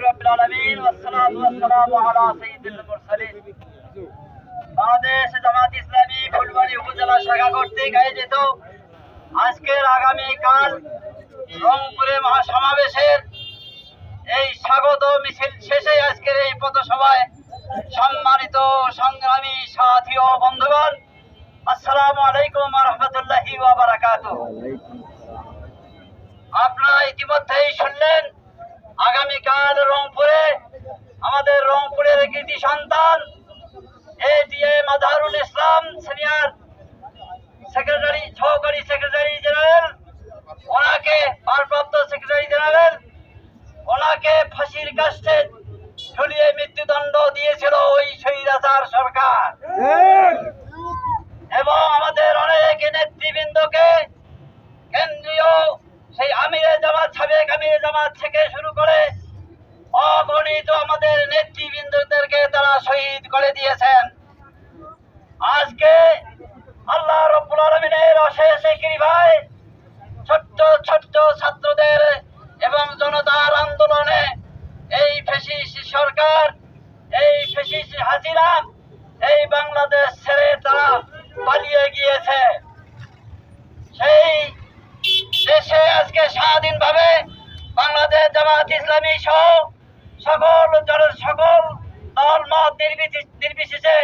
রাব্বিল আলামিন ওয়াসসালাতু ওয়াসসালামু আলা সাইয়্যিদিল মুরসালিন। বাংলাদেশ জামাত ইসলামী ফুলবাড়ী উপজেলা শাখা কর্তৃক আয়োজিত আজকের আগামীকাল রংপুরে মহাসমাবেশের এই স্বাগত মিছিল শেষে আজকের এই পথসভায় সম্মানিত সংগ্রামী সাথী ও বন্ধুগণ, আসসালামু আলাইকুম ওয়া রাহমাতুল্লাহি ওয়া বারাকাতুহু। আপনারা ইতিমধ্যেই শুনলেন আগামীকাল রংপুরে আমাদের রংপুরের কৃতি সন্তান ATM Azharul Islam senior secretary, সহকারী সেক্রেটারি জেনারেল, ওনাকে ভারপ্রাপ্ত সেক্রেটারি জেনারেল, ওনাকে ফাঁসির কাস্টে ঝুলিয়ে মৃত্যুদণ্ড দিয়েছিল ওই স্বৈরাচার সরকার। এবং আমাদের অনেক নেতৃবৃন্দকে কেন্দ্রীয় সেই আমিরে জামাত, সাবেক আমিরে জামাত থেকে শুরু করে অগণিত আমাদের নেতৃবৃন্দদেরকে তারা শহীদ করে দিয়েছেন। আজকে আল্লাহ রাব্বুল আলামিনের অশেষ কৃপায় ছোট্ট ছোট্ট ছাত্রদের এবং জনতার আন্দোলনে এই ফ্যাসিস্ট সরকার, এই ফ্যাসিস্ট হাসিনা এই বাংলাদেশ ছেড়ে তারা পালিয়ে গিয়েছে। সেই দেশে আজকে স্বাধীনভাবে বাংলাদেশ জামাত ইসলামী সহ সকল দল মত নির্বিশেষে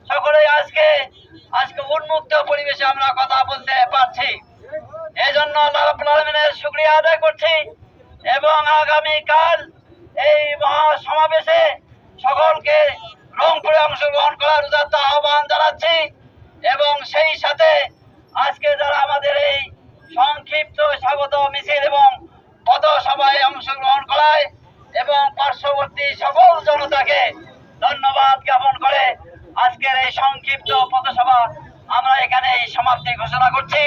সকলেই আজকে উন্মুক্ত পরিবেশে আমরা কথা বলতে পারছি। এই জন্য আল্লাহ রাব্বুল আলামিনের শুকরিয়া আদায় করছি এবং আগামীকাল এই মহাসমাবেশে সকলকে রংপুরে অংশগ্রহণ করার উদাত্ত আহ্বান জানাচ্ছি। এবং সেই সাথে আজকে যারা আমাদের এই সংক্ষিপ্ত স্বাগত মিছিল এবং পথসভায় অংশগ্রহণ করায় এবং পার্শ্ববর্তী সকল জনতাকে ধন্যবাদ জ্ঞাপন করে আজকের এই সংক্ষিপ্ত পথসভা আমরা এখানে সমাপ্তি ঘোষণা করছি।